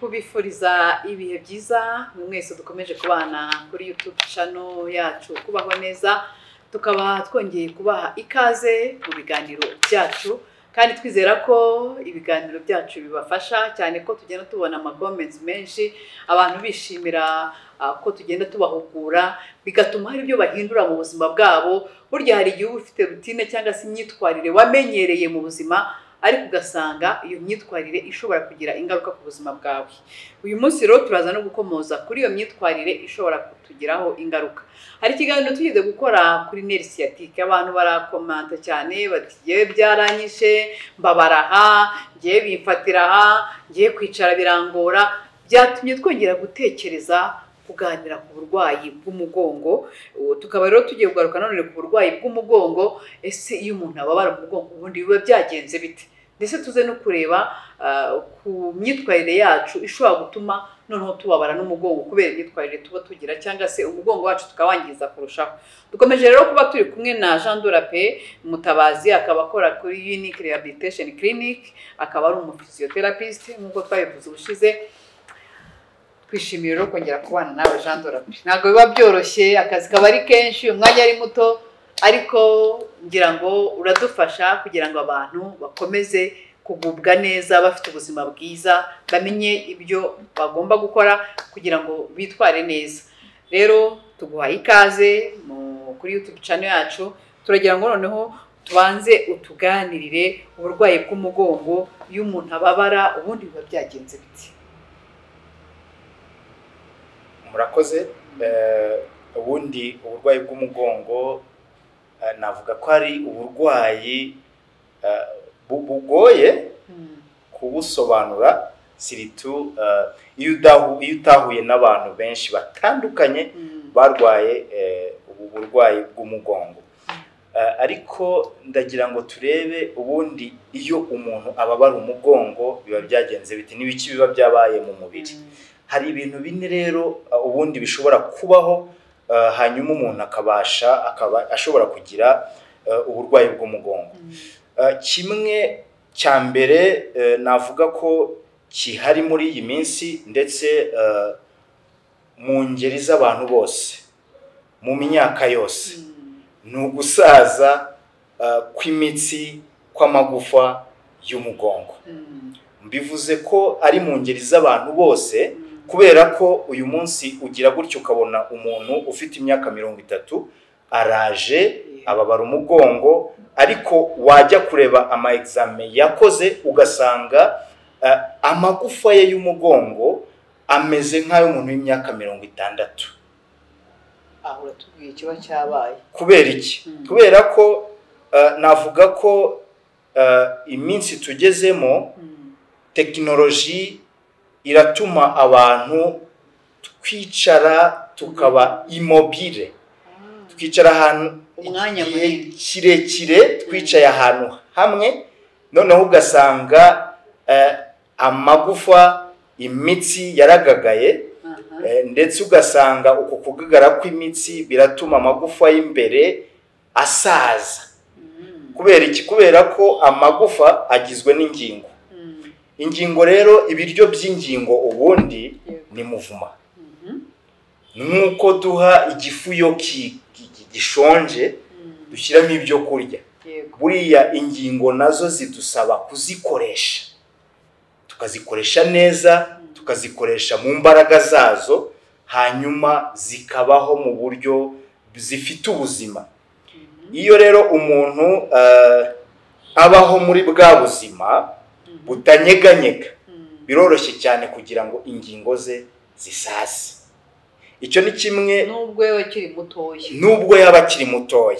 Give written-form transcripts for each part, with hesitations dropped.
kubifuriza ibihe byiza mwese dukomeje kubana kuri YouTube channel yacu kubaho neza, tukaba twongeye kubaha ikaze mu biganiro byacu kandi twizera ko ibiganiro byacu bibafasha cyane ko tugenda tubona comments menshi abantu bishimira ko tugenda tubahugura bigatuma hari ibyo bahindura mu buzima bwabo. Burya hari igihe ufite routine cyangwa se imyitwarire wamenyereye mu buzima ariko ugasanga iyo myitwarire ishobora kugira ingaruka ku buzima bwawe. Uyu munsi rero turaza no gukomoza kuri iyo myitwarire ishobora kutugiraho ingaruka. Hari ikiganiro tugiye gukora kuri nerve sciatique, abantu barakomanta cyane bati yewe byaranyishe, mbabaraha, ngiye bifatiraha, ngiye kwicara birangora. Byatumye twongera gutekereza kuganira ku burwayi bw'umugongo. Tukaba rero tugiye kugaruka none ku burwayi bw'umugongo. Ese iyo umuntu ababara mu mugongo ubundi biba byagenze bite? Ndetse tuze no kureba ku myitwarire yacu ishobora gutuma noneho tubabara n'umugongo kubera imyitwarire tuba tugira cyangwa se umugongo wacu tukawangiza kurushaho. Dukomeje rero kuba turi kumwe na Jean Dorape Mutabazi, akaba akora kuri Unique Rehabilitation Clinic, akaba ari umuphysiotherapist nk'uko twabivuze ubushize. Twishimiye rero kongera kubana nawe Jean Dorape. Ntabwo biba byoroshye, akazi kaba ari kenshi, umwanya ari muto, ariko ngira ngo uradufasha kugira ngo abantu bakomeze kugubwa neza, bafite ubuzima bwiza, bamenye ibyo bagomba gukora kugira ngo bitware neza. Rero tuguhaye ikaze kuri YouTube channel yacu. Turagira ngo noneho tubanze utuganirire uburwayi bw'umugongo, iyo umuntu ababara ubundi biba byagenze biti? Murakoze. Ubundi uburwayi bw'umugongo navuga ko ari uburwayi bugoye kubusobanura, siritu iyo utahuye n'abantu benshi batandukanye barwaye ubu burwayi bw'umugongo. Ariko ndagira ngo turebe ubundi iyo umuntu ababara umugongo biba byagenze biti, n'ibiki biba byabaye mu mubiri. Hari ibintu bine rero ubundi bishobora kubaho hanyuma umuntu akaba ashobora kugira uburwayi bw'umugongo. Kimwe cya mbere navuga ko kihari muri iyi minsi ndetse mu ngeri z'abantu bose mu myaka yose, ni ugusaza kw'imitsi kw'amagufa y'umugongo. Mbivuze ko ari mu ngeri z'abantu bose kubera ko uyu munsi ugira gutyo ukabona umuntu ufite imyaka 30 araje ababara umugongo, ariko wajya kureba ama examen yakoze ugasanga amagufa ye y'umugongo ameze nk'ayo umuntu w'imyaka 60. Aho ratubwiye kiba cyabaye. Kubera iki? Kubera ko navuga ko iminsi tugezemo technology iratuma abantu twicara tukaba immobile, twicara ahantu umwanya kirekire, twicaye ahantu hamwe, noneho ugasanga amagufa, imitsi yaragagaye, ndetse ugasanga uko kugagara kw'imitsi biratuma amagufa y'imbere asaza. Kubera iki? Kubera ko amagufa agizwe n'ingingo. Ingingo rero, ibiryo by'ingingo ubundi ni muvuma. Nuko duha igifu yo gishonje dushyiramo ibyo kurya. Buriya ingingo nazo zidusaba kuzikoresha, tukazikoresha neza, tukazikoresha mu mbaraga zazo, hanyuma zikabaho mu buryo zifite ubuzima. Iyo rero umuntu abaho muri bwa buzima butanyeganyega, biroroshye cyane kugira ngo ingingo ze zisaze. Icyo ni kimwe nubwo yaba akiri mutoya. Nubwo yaba akiri mutoya.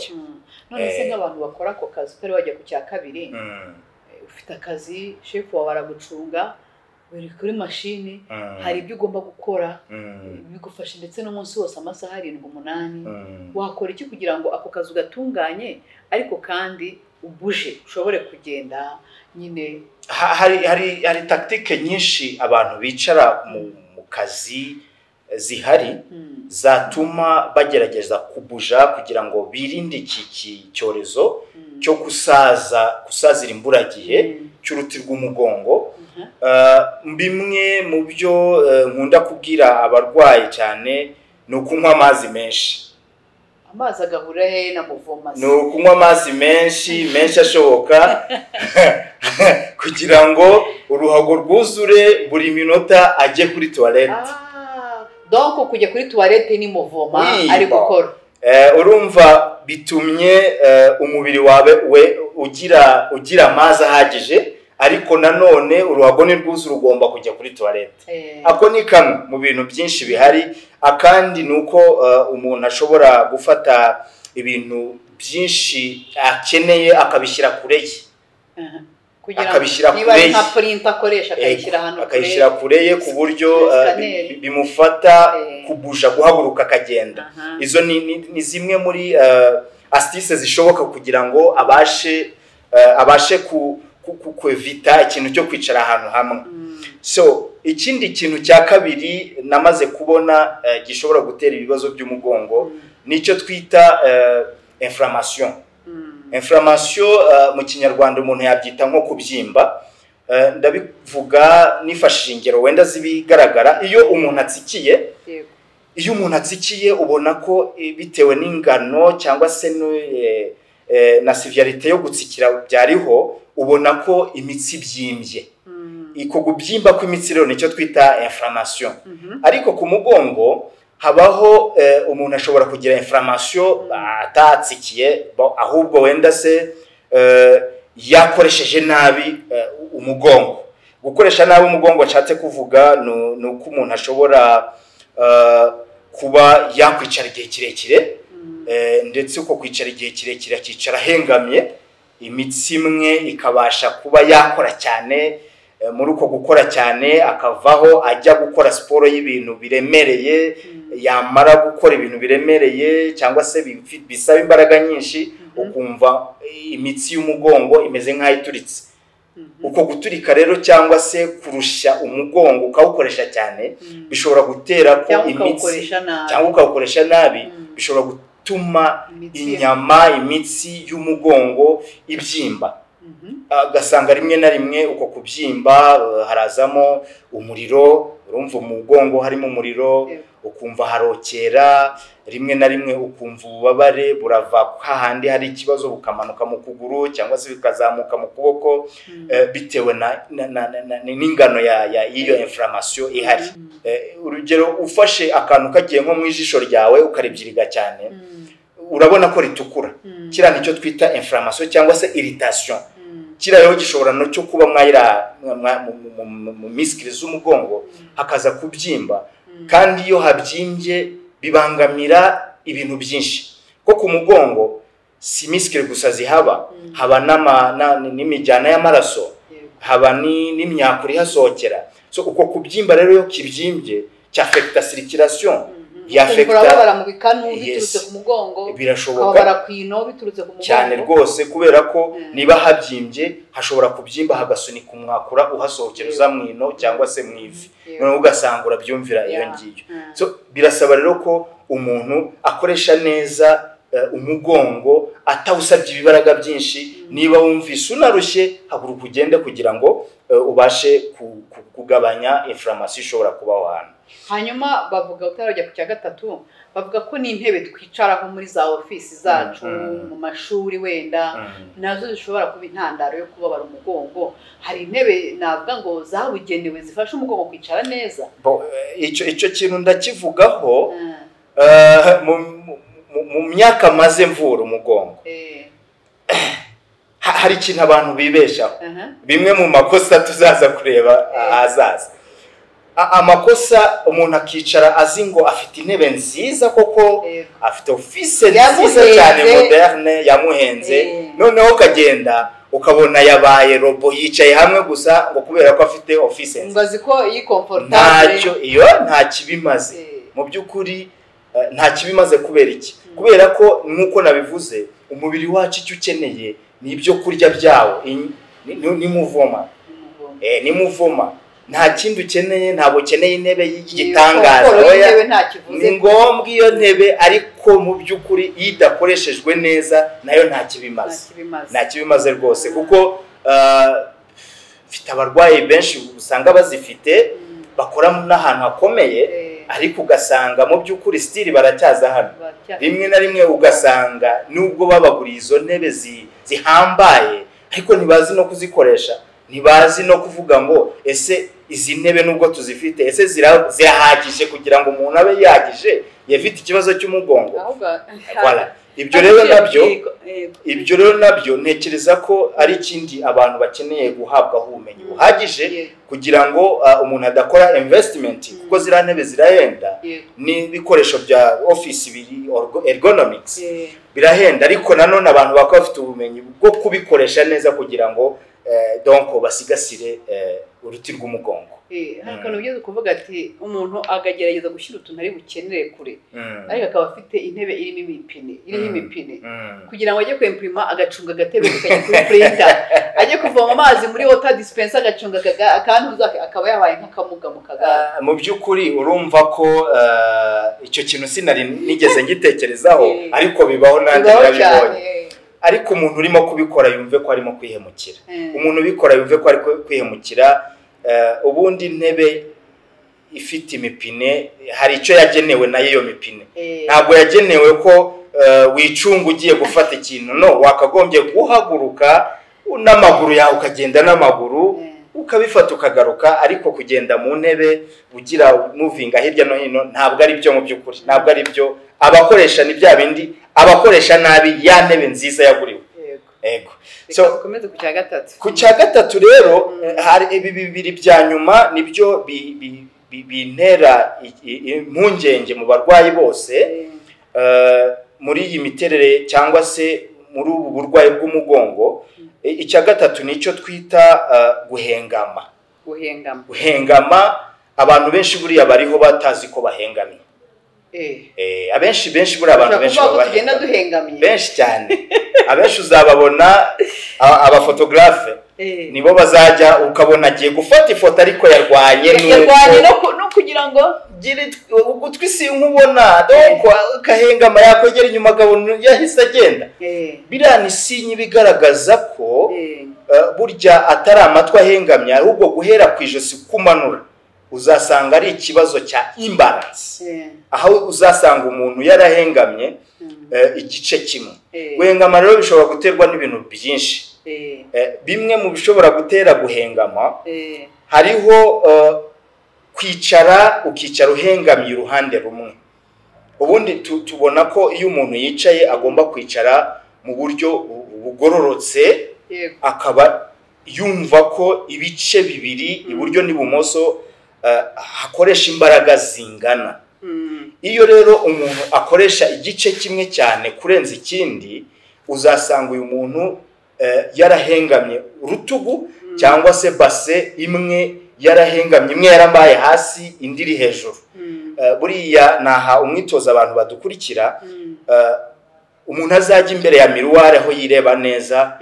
None se nk'abantu bakora ako kazi utari wajya ku cya kabiri, ufite akazi, chef wawe aragucunga, uri kuri mashini, hari ibyo ugomba gukora, bigufasha ndetse n'umunsi wose amasaha 7-8. Wakora iki kugira ngo ako kazi ugatunganye ariko kandi ubuje ushobore kugenda nyine? Hari tactique nyinshi abantu bicara mu kazi zihari zatuma bagerageza kubuja kugira ngo birinde iki cyorezo cyo kusazira imburagihe cy'uruti rw'umugongo. bimwe mu byo nkunda kubwira abarwayi cyane ni ukunywa amazi menshi. Amazi agahura he na muvoma? Ni ukunywa amazi menshi ashoboka kugira ngo uruhago rwuzure buri minota ajye kuri toilette. Donc kujya kuri toilette ni muvoma ari gukora. Urumva bitumye umubiri wawe ugira amazi ahagije, ariko nanone uruhago ni rwuzure ugomba kujya kuri toilette. Ako ni kamwe mu bintu byinshi bihari. Akandi nuko umuntu ashobora gufata ibintu byinshi akeneye akabishyira kure ye. Akabishyira kure ye, niba nka print akoresha akayishyira hano kure, akayishyira kure ye ku buryo bimufata kubuja guhaguruka akagenda. Izo ni zimwe muri astuces zishoboka kugira ngo abashe kwevita ikintu cyo kwicara ahantu hamwe. So ikindi kintu cya kabiri namaze kubona gishobora gutera ibibazo by'umugongo nicyo twita inflammation. Inflammation mu kinyarwanda umuntu yabyita nko kubyimba. Ndabivuga nifashishije ingero wenda zibigaragara. Iyo umuntu atsikiye ubona ko bitewe n'ingano cyangwa se na severity yo gutsikira byariho, ubona ko imitsi byimbye. Iko gubyimba kw'imitsi rero nicyo twita inflammation. Ariko ku mugongo habaho umuntu ashobora kugira inflammation atatsikiye, ahubwo wenda se yakoresheje nabi umugongo. Gukoresha nabi umugongo nshatse kuvuga ni uko umuntu ashobora kuba yakwicara igihe kirekire, ndetse uko kwicara igihe kirekire akicara hengamye, imitsi imwe ikabasha kuba yakora cyane. Muri uko gukora cyane akavaho ajya gukora siporo y'ibintu biremereye, yamara gukora ibintu biremereye cyangwa se bisaba imbaraga nyinshi, ukumva imitsi y'umugongo imeze nk'aho ituritse. Uko guturika rero cyangwa se kurusha umugongo ukawukoresha cyane bishobora gutera ko imitsi cyangwa ukawukoresha nabi bishobora gutuma imitsi y'umugongo ibyimba. Gasanga rimwe na rimwe uko kubyimba harazamo umuriro. Urumva umugongo harimo umuriro, ukumva harokera, rimwe na rimwe ukumva ububabare burava hahandi hari ikibazo bukamanuka mu kuguru cyangwa se bikazamuka mu kuboko, bitewe n'ingano y'iyo inflammation ihari. Urugero, ufashe akantu kagiye nko mu ijisho ryawe ukarebyiriga cyane, urabona ko ritukura. Kira nicyo twita inflammation cyangwa se irritation. Kira rero gishobora no cyo kuba mu miskili z'umugongo hakaza kubyimba, kandi iyo habyimbye bibangamira ibintu byinshi. Ko ku mugongo si miskili gusa zihaba, haba n'imijyana y'amaraso, haba n'imyakuri hasohokera. So uko kubyimba rero iyo kibyimbye cyafecta circulation, byafecta mu bikanu biturutse ku mugongo, birashoboka kwino biturutse ku mugongo cyane rwose, kubera ko niba habyimbye hashobora kubyimba hagasunika umwakura uhasohokera uza mwino cyangwa se mwivi, none ugasanga urabyumvira iyo ngiyo. So birasaba rero ko umuntu akoresha neza umugongo atawusabye ibibaraga byinshi. Niba wumvise unarushye haguruka ugende kugira ngo ubashe kugabanya inflammation ishobora kubaho hano. Hanyuma bavuga utarajya ku cya gatatu, bavuga ko n'intebe twicaraho muri za ofisi zacu mu mashuri wenda nazo zishobora kuba intandaro yo kubabara umugongo. Hari intebe navuga ngo zabugenewe zifasha umugongo kwicara neza. Icyo kintu ndakivugaho mu myaka maze mvura umugongo. Hari ikintu abantu bibeshaho, bimwe mu makosa tuzaza kureba ahazaza. Amakosa umuntu akicara azi ngo afite intebe nziza, koko afite office nziza cyane moderne yamuhenze, noneho ukagenda ukabona yabaye robo yicaye hamwe gusa ngo kubera ko afite office nziza. Ngazi ko iyi comfortable iyo nta kibimaze. Mu by'ukuri nta kibimaze. Kubera iki? Kubera ko nkuko nabivuze, umubiri wacu icyo ukeneye ni ibyo kurya byawo, ni muvoma. Ni muvoma. Nta kindi ukeneye, ntabwo ukeneye intebe y'igitangaza. Ni ngombwa iyo ntebe, ariko mu by'ukuri iyo idakoreshejwe neza nayo nta kibimaze. Nta kibimaze rwose, kuko mfite abarwayi benshi usanga bazifite bakora n'ahantu hakomeye ariko ugasanga mu by'ukuri stili baracyaza hano rimwe na rimwe ugasanga nubwo babaguriye izo ntebe zihambaye ariko ntibazi no kuzikoresha ntibazi no kuvuga ngo ese izi ntebe nubwo tuzifite ese zirahagije kugira ngo umuntu abe yagije yafite ikibazo cy'umugongo. Voilà. Ibyo rero nabyo ntekereza ko ari ikindi abantu bakeneye guhabwaho ubumenyi buhagije kugira ngo umuntu adakora investment kuko zira ntebe zirahenda n'ibikoresho bya office biri ergonomics birahenda ariko nanone abantu bakaba bafite ubumenyi bwo kubikoresha neza kugira ngo donc basigasire uruti rw'umugongo. Hakano byo kuvuga ati umuntu agagerageza gushyira utuntu ari bukenere kure ariko akaba afite intebe irimo imipine kugira ngo ajye kwimprima agacunga agatebe kajya kuri printer ajye kuvoma amazi muri water dispenser agacunga akantu akaba yabaye nk'akamuga mu kagara. Mu by'ukuri urumva ko icyo kintu sinari nigeze ngitekerezaho ariko bibaho nandi nabibonye ariko umuntu urimo kubikora yumve ko arimo kwihemukira umuntu ubikora yumve ko ari kwihemukira. Ubundi ntebe ifite imipine hari icyo yagenewe nayo iyo mipine ntabwo yagenewe ko wicunga ugiye gufata ikintu no wakagombye guhaguruka n'amaguru yawe ukagenda n'amaguru ukabifata ukagaruka ariko kugenda mu ntebe ugira movinga hirya no hino ntabwo ari byo mu by'ukuri ntabwo ari byo abakoresha ni bya bindi abakoresha nabi ya ntebe nziza yaguriwe. Ego. So komeze ku cya gatatu rero hari ibi bibiri bya nyuma nibyo bintera impungenge mu barwayi bose muri iyi miterere cyangwa se muri ubu burwayi bw'umugongo. Icya gatatu nicyo twita guhengama abantu benshi buriya bariho batazi ko bahengamye. Abenshi buriya abantu benshi duhengamye benshi cyane abenshi uzababona abafotographe nibo bazajya ukabona agiye gufata ifoto ariko yarwanye no kugira ngo ugutwi si nkubona donc kahengama yakwegera inyuma gabona yahise agenda biriya ni sinyi bigaragaza ko burya atari amatwi ahengamye ahubwo guhera ku ijosi kumanura uzasanga ari ikibazo cya imbalance aho uzasanga umuntu yarahengamye igice kimwe. Guhengama rero bishobora guterwa n'ibintu byinshi bimwe mu bishobora gutera guhengama hariho ukicara uhengamye uruhande rumwe. Ubundi tubona ko iyo umuntu yicaye agomba kwicara mu buryo bugororotse akaba yumva ko ibice bibiri iburyo n'ibumoso hakoresha imbaraga zingana. Iyo rero umuntu akoresha igice kimwe cyane kurenza ikindi uzasanga uyu muntu yarahengamye urutugu cyangwa se base imwe yarahengamye imwe yarambaye hasi indi iri hejuru. Buriya naha umwitoza abantu badukurikira umuntu azajya imbere ya miruware aho yireba neza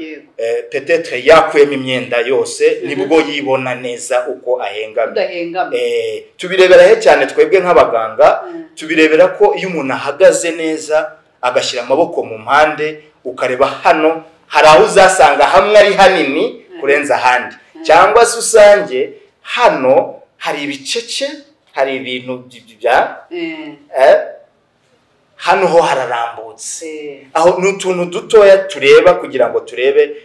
peut-être yakwema imyenda yose nibwo yibona neza uko ahengamye. Tubirebera he cyane twebwe nk'abaganga tubirebera ko iyo umuntu ahagaze neza agashyira amaboko mu mpande ukareba hano hari aho uzasanga hamwe ari hanini kurenza ahandi cyangwa se usange hano hari ibicece hari ibintu bya hano ho hararambutse aho n'utuntu dutoya tureba kugira ngo turebe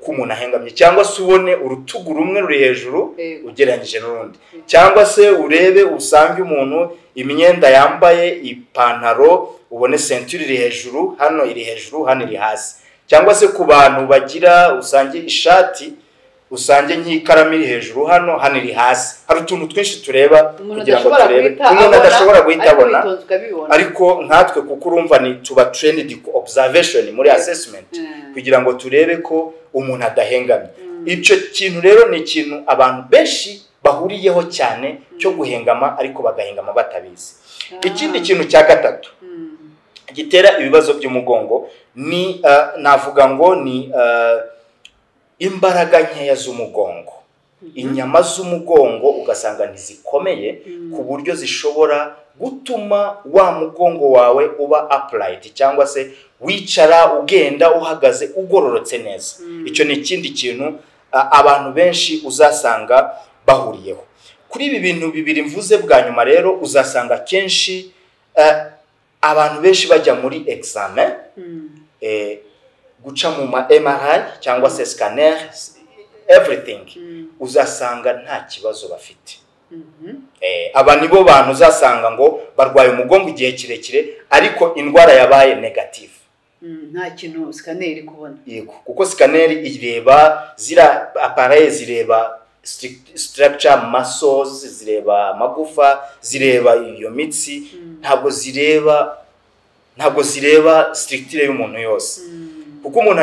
ko umuntu ahengamye cyangwa se ubone urutugu rumwe ruri hejuru ugereranyije n'urundi cyangwa se urebe usange umuntu imyenda yambaye ipantaro ubone ceinture iri hejuru hano iri hejuru hano iri hasi cyangwa se ku bantu bagira usange ishati usange nk'ikaramu iri hejuru hano iri hasi hari utuntu twinshi tureba kugira ngo turebe umuntu adashobora guhita abona ariko nkatwe kuko urumva ni tuba trained observation muri assessment kugira ngo turebe ko umuntu adahengamye. Icyo kintu rero ni ikintu abantu benshi bahuriyeho cyane cyo guhengama ariko bagahengama batabizi. Ikindi kintu cya gatatu gitera ibibazo by'umugongo ni navuga ngo ni imbaraga nkeya z'umugongo. Inyama z'umugongo ugasanga ntizikomeye ku buryo zishobora gutuma wa mugongo wawe uba upright cyangwa se wicara ugenda uhagaze ugororotse neza. Icyo ni ikindi kintu abantu benshi uzasanga bahuriyeho. Kuri ibi bintu bibiri mvuze bwa nyuma rero uzasanga kenshi abantu benshi bajya muri examen guca mu ma MRI cyangwa se scanner everything uzasanga nta kibazo bafite. Aba nibo bantu uzasanga ngo barwaye umugongo igihe kirekire ariko indwara yabaye negative. Nta kintu scanner iri kubona. Yego, kuko scanner ireba zira appareil zireba structure muscles, zireba magufa, zireba iyo mitsi, ntabwo zireba structure y'umuntu yose. Kuko umuntu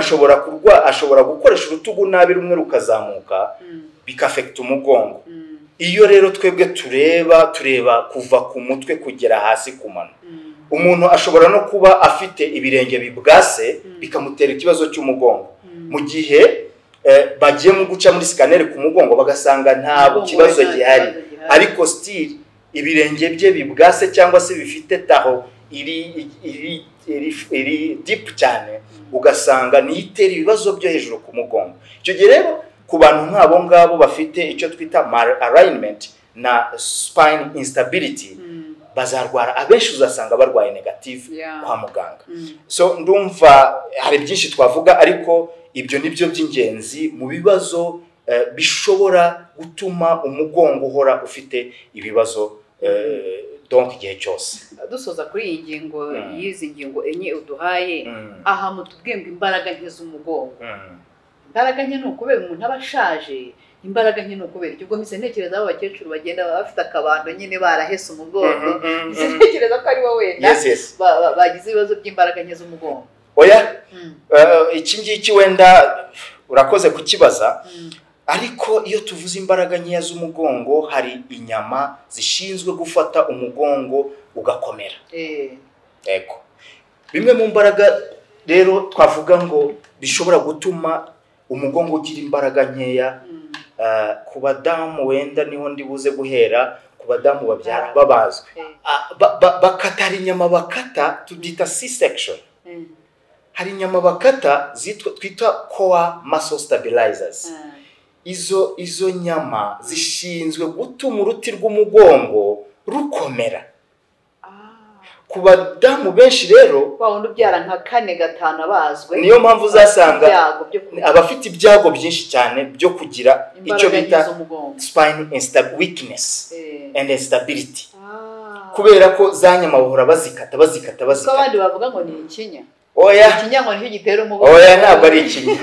ashobora gukoresha urutugu nabi rumwe rukazamuka bikafekta umugongo. Iyo rero twebwe tureba kuva ku mutwe kugera hasi ku mano. Umuntu ashobora no kuba afite ibirenge bibwase bikamutera ikibazo cy'umugongo. Mu gihe bagiye mu guca muri scanner ku mugongo bagasanga nta kibazo gihari, ariko still ibirenge bye bibwase cyangwa se bifite taho iri deep cyane, ugasanga nitera ibibazo byo hejuru ku mugongo. Icyo gihe rero ku bantu nk'abo ngabo bafite icyo twita malalignment na spine instability bazarwara, abenshi uzasanga barwaye negative kwa muganga. So ndumva hari byinshi twavuga, ariko ibyo nibyo by'ingenzi mu bibazo bishobora gutuma umugongo uhora ufite ibibazo donc igihe cyose. Dusoza kuri iyi ngingo y'izi ngingo enye uduhaye, aha mutubwemba imbaraga nke z'umugongo. Imbaraga nke no kubera umuntu abashaje, imbaraga nke no kubera ubwo mise ntekereza abo bakecuru bagenda bafite akabando nyine barahese umugongo. Ntekereza ko ari wowe bagize ibibazo by'imbaraga nke z'umugongo. Oya, iki ngiki wenda urakoze kukibaza, ariko iyo tuvuze imbaraga nke z'umugongo hari inyama zishinzwe gufata umugongo ugakomera. Ego, bimwe mu mbaraga rero twavuga ngo bishobora gutuma umugongo ugira imbaraga nkeya. Ku badamu wenda niho ndibuze guhera, ku badamu babyara babazwe bakatara inyama, bakata tubyita C-section. Hari inyama bakata twita core muscle stabilizers. Izo nyama zishinzwe gutuma uruti rw'umugongo rukomera. Ku badamu benshi rero wundi ubyara nka 4-5 abazwe, niyo mpamvu uzasanga abafite ibyago byinshi cyane byo kugira icyo bita spine weakness and instability. Kubera ko za nyama bahora bazikata. Abandi bavuga ngo ni ikinya. Oya, ikinya ngo niho gitera umugongo. Oya, ntabwo ari ikinya.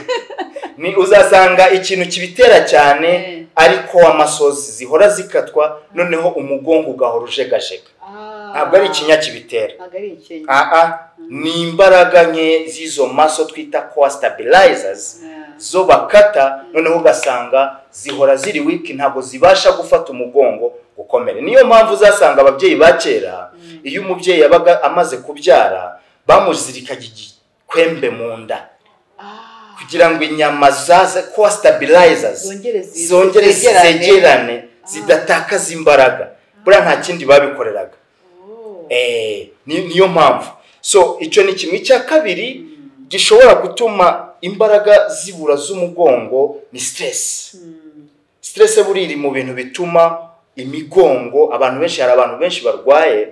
Ni uzasanga ikintu kibitera cyane ariko amasozi zihora zikatwa, noneho umugongo ugahora ujegajega. Ntabwo ari ikinya kibitera. Ni imbaraga nke z'izo muscle twita core stabilizers zo bakata, noneho ugasanga zihora ziri weak, ntabwo zibasha gufata umugongo gukomera. Niyo mpamvu uzasanga ababyeyi bakera iyo umubyeyi yabaga amaze kubyara bamuzirikaga igikwembe mu nda kugira ngo inyama zaze core stabilizers zongere zegerane zidatakaza imbaraga. Bura nta kindi babikoreraga. Niyo mpamvu. So icyo ni kimwe. Cya kabiri gishobora gutuma imbaraga zibura z'umugongo ni stress. Stress buriri mu bintu bituma imigongo, hari abantu benshi barwaye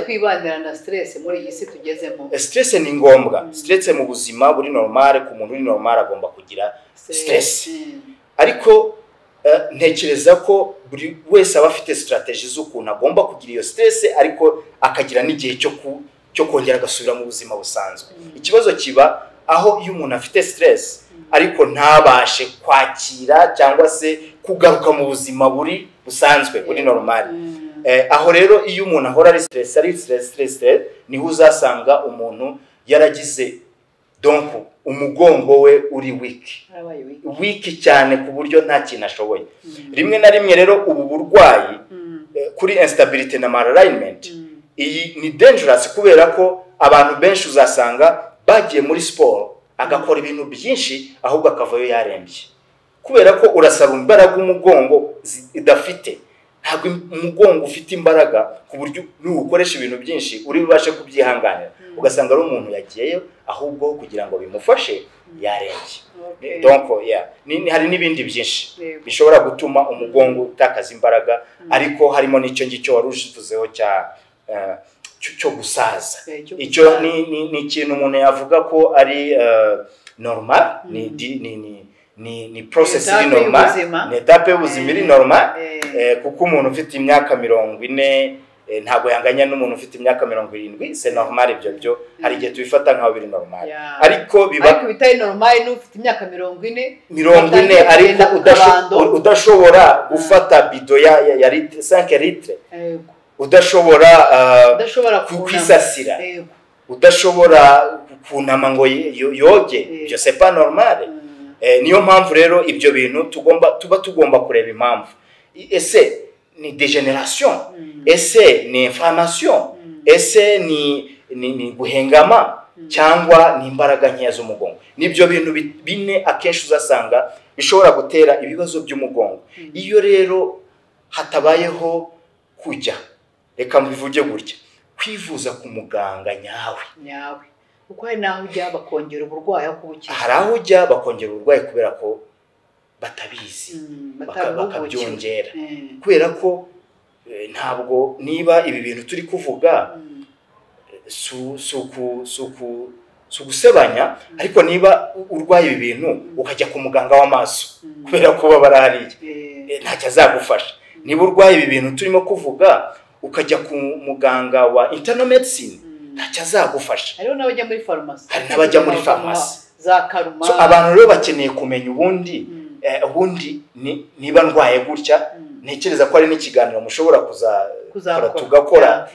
twibandira na stress muri iyi si tugezemo. Stress ni ngombwa. Stress mu buzima buri normal, ku muntu uri normal agomba kugira stress. Ariko ntekereza ko buri wese aba afite strategy z'ukuntu agomba kugira iyo stress, ariko akagira n'igihe cyo kongera agasubira mu buzima busanzwe. Ikibazo kiba aho iyo umuntu afite stress ariko ntabashe kwakira cyangwa se kugaruka mu buzima buri busanzwe buri normal. Aho rero iyo umuntu ahora ari stress niho uzasanga umuntu yaragize donc umugongo we uri weak cyane ku buryo nta kintu ashoboye. Rimwe na rimwe rero ubu burwayi kuri instability na malalignment iyi ni dangerous, kubera ko abantu benshi uzasanga bagiye muri sport agakora ibintu byinshi ahubwo akavayo yarembye, kubera ko urasaba imbaraga umugongo idafite. Ntabwo umugongo ufite imbaraga ku buryo nukoresha ibintu byinshi uri bubashe kubyihanganira. ugasanga ari umuntu yagiyeyo ahubwo kugira ngo bimufashe yarembye. Donc hari n'ibindi byinshi bishobora gutuma umugongo utakaza imbaraga, ariko harimo n'icyo ngicyo wari uvuzeho cyo gusaza. Icyo ni ikintu umuntu yavuga ko ari normal, ni process iri normal, ni etape y'ubuzima iri normal, kuko umuntu ufite imyaka 40 ntabwo yanganya n'umuntu ufite imyaka 70. C'est normal, ibyo hari igihe tubifata nkaho biri normal, ariko bitari normal n'ufite imyaka 40 ariko udashobora gufata bido ya 5 litre, udashobora kwisasira, udashobora kunama ngo yoge, ibyo c'est pas normal. Niyo mpamvu rero ibyo bintu tuba tugomba kureba impamvu. Ese ni degeneration, ese ni inflammation, ese ni guhengama, cyangwa ni imbaraga nkeya z'umugongo. Nibyo bintu bine akenshi uzasanga bishobora gutera ibibazo by'umugongo. Iyo rero hatabayeho kujya, reka mbivuge gutya, kwivuza ku muganga nyawe, kuko hari naho ujya bakongera uburwayi aho kubukira. Hari aho ujya bakongera uburwayi kubera ko batabizi, bakabyongera, kubera ko ntabwo niba ibi bintu turi kuvuga su gusebanya, ariko niba urwaye ibi bintu ukajya ku muganga w'amaso kubera ko barahariye, ntacyo azagufasha. Niba urwaye ibi bintu turimo kuvuga ukajya ku muganga wa internal medicine, ntacyo azagufasha. Hariho n'abajya muri farumasi, hari n'abajya muri farumasi za Karuma. Abantu rero bakeneye kumenya ubundi niba ndwaye gutya, ntekereza ko ari n'ikiganiro mushobora kuzakora tugakora,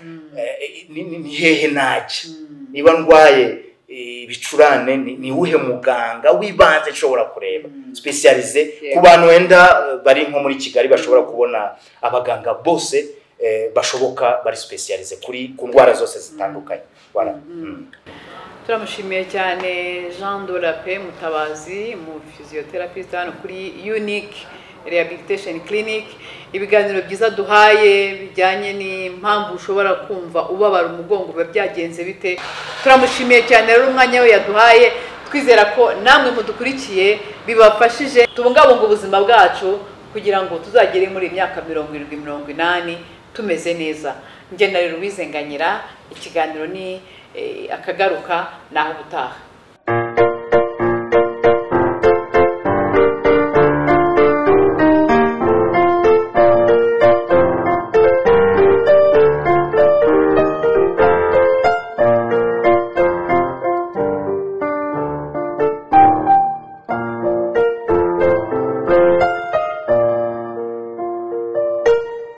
ni hehe najya, niba ndwaye ibicurane ni uwuhe muganga wibanze nshobora kureba specialize. Ku bantu wenda bari nko muri Kigali bashobora kubona abaganga bose bashoboka bari specialize ku ndwara zose zitandukanye. Turamushimiye cyane Jean de la Paix Mutabazi, mu physiotherapist hano kuri Unique Rehabilitation Clinic. Ibiganiro byiza duhaye bijyanye n'impamvu ushobora kumva ubabara umugongo biba byagenze bite. Turamushimiye cyane rero umwanya we yaduhaye, twizera ko namwe mudukurikiye bibafashije tubungabunga ubuzima bwacu kugira ngo tuzagere muri imyaka 70-80 tumeze neza. Njye na Louise Nganyira, ikiganiro ni akagaruka naho ubutaha.